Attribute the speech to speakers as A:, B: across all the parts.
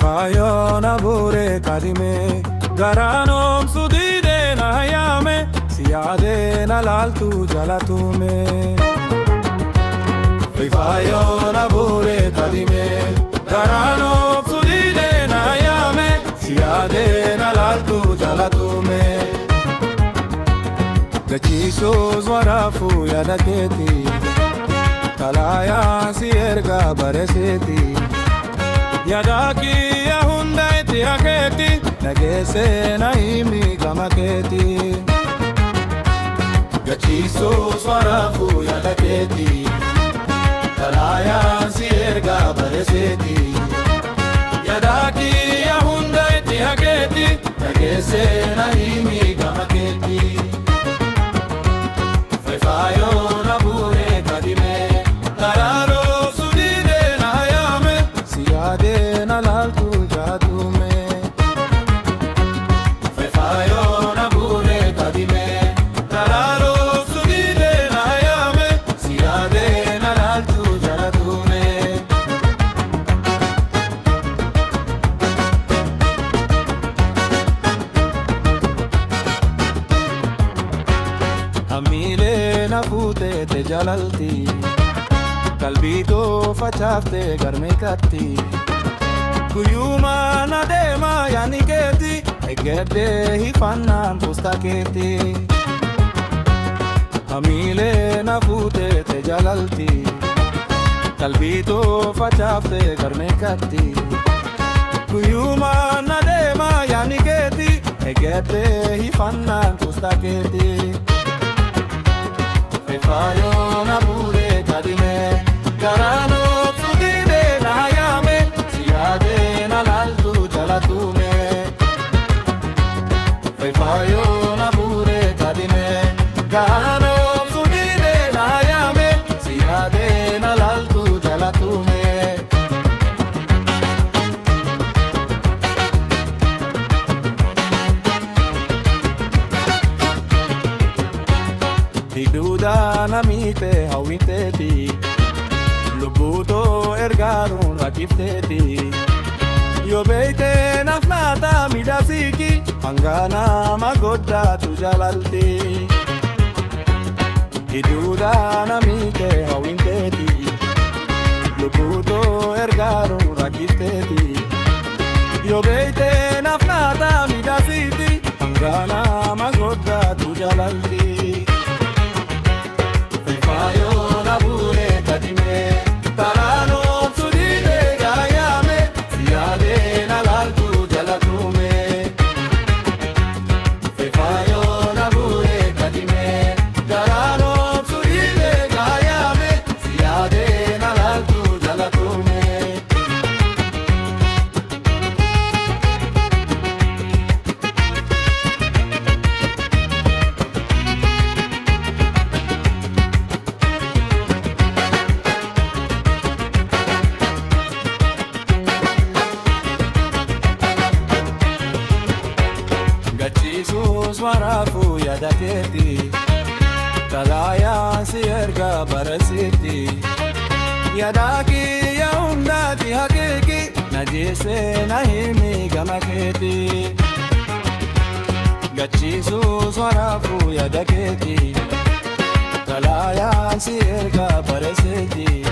A: Fayona bure kadime garanom sudide na hayame siade na laltu jalatume Fayona bure kadime garanom sudide na hayame siade na laltu jalatume Gachiso zwarafu yadaketi Talaya sierga bareseti Yadaki ya hunda iti haketi Nagese na imi kama keti Gachiso swarafu yadaketi Talaya sierga bareseti Yadaki ya hunda iti haketi Nagese na imi kama keti Fefayo na bure kadime Tararo Siade na laltu jatume Fefayo na bure kadime Tararo sudide na hayame Siade na laltu jatume Amile na fute te jalalti Kalbi to facafte gar mein katti Kuyuma na dema yani keti Egede hi fannan pustaketi Hamile na fute te jalalti Kalbi to facafte gar mein katti Kuyuma na dema yani keti Egede hi fannan pustaketi Fefayo na bure kadime Garano sudide na hayame Siade na laltu jalatume Fefayo na bure kadime Garano sudide na hayame Siade na laltu jalatume Hiduda na mite hawinteti Lubuto ergarun rakifteti Yo beite nafnata midasiki Hangana magodda tu jalalti Hiduda na mite hawinteti Lubuto ergarun rakifteti Yo beite nafnata midasiki Hangana magodda tu jalalti Fefayo na bure kadime Tarano sudide gayame Siade na laltu jalatume Fefayo na bure kadime Tarano sudide gayame Siade na laltu jalatume Swarafu yadaketi Talaya sierga barasiti Yadaki ya undati hakiki Najese na himi gamaketi Gachisu swarafu yadaketi Talaya sierga barasiti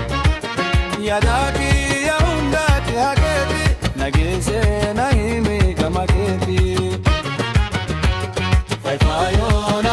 A: Yadaki ya undati hakiki Najese na himi gamaketi Fefayo na